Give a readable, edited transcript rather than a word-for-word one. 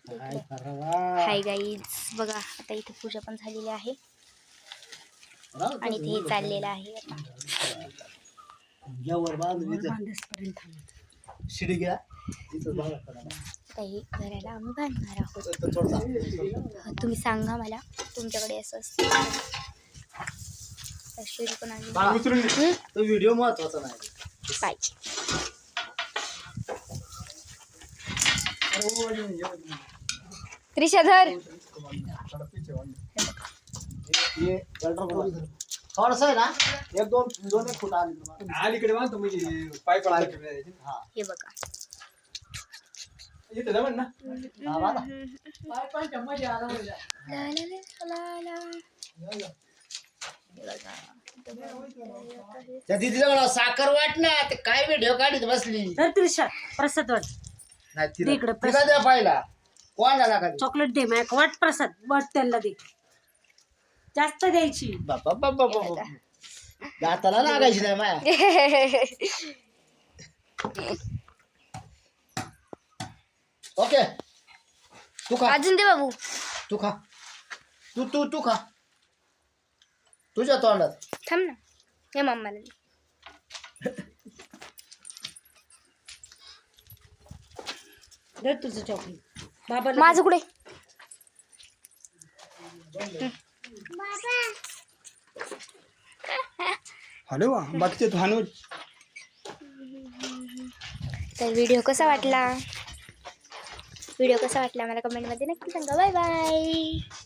Hi guys, बघा आता इथे पूजा पण झालेली आहे आणि ते चाललेलं आहे आता काही घराला आम्ही बांधणार आहोत. तुम्ही सांगा मला तुमच्याकडे असं असतं शिडी पण आली. तो व्हिडिओ महत्वाचा नाही पाहिजे. त्रिशाधर थोडस आहे ना, एक दोन एक फूट अलीकडे बांधतो म्हणजे पाईप हे बघा इथं जमन ना. त्या दिदीला मला साखर वाट ना, ते काय व्हिडिओ काढत बसली. तर त्रिशा प्रसाद वाट नाही दे इकडं तिला प्रसाद. द्या पाहिला कोणाला लागा चॉकलेट दे मॅक वाट प्रसाद वाट त्यांना दे जास्त द्यायची. बाबा बाबा बाबा दाताला लागायची नाही माया. ओके तू खा, अजून दे बाबू. तू खा, तू तू तू खा तुझ्या तोंडात. थांब ना, हे मम्माला दे. दे तुझं चॉकलेट बाबा. माझं कुठे? हॅलो बाकीचे धानू. तर व्हिडिओ कसा वाटला मला कमेंटमध्ये नक्की सांगा. Bye bye.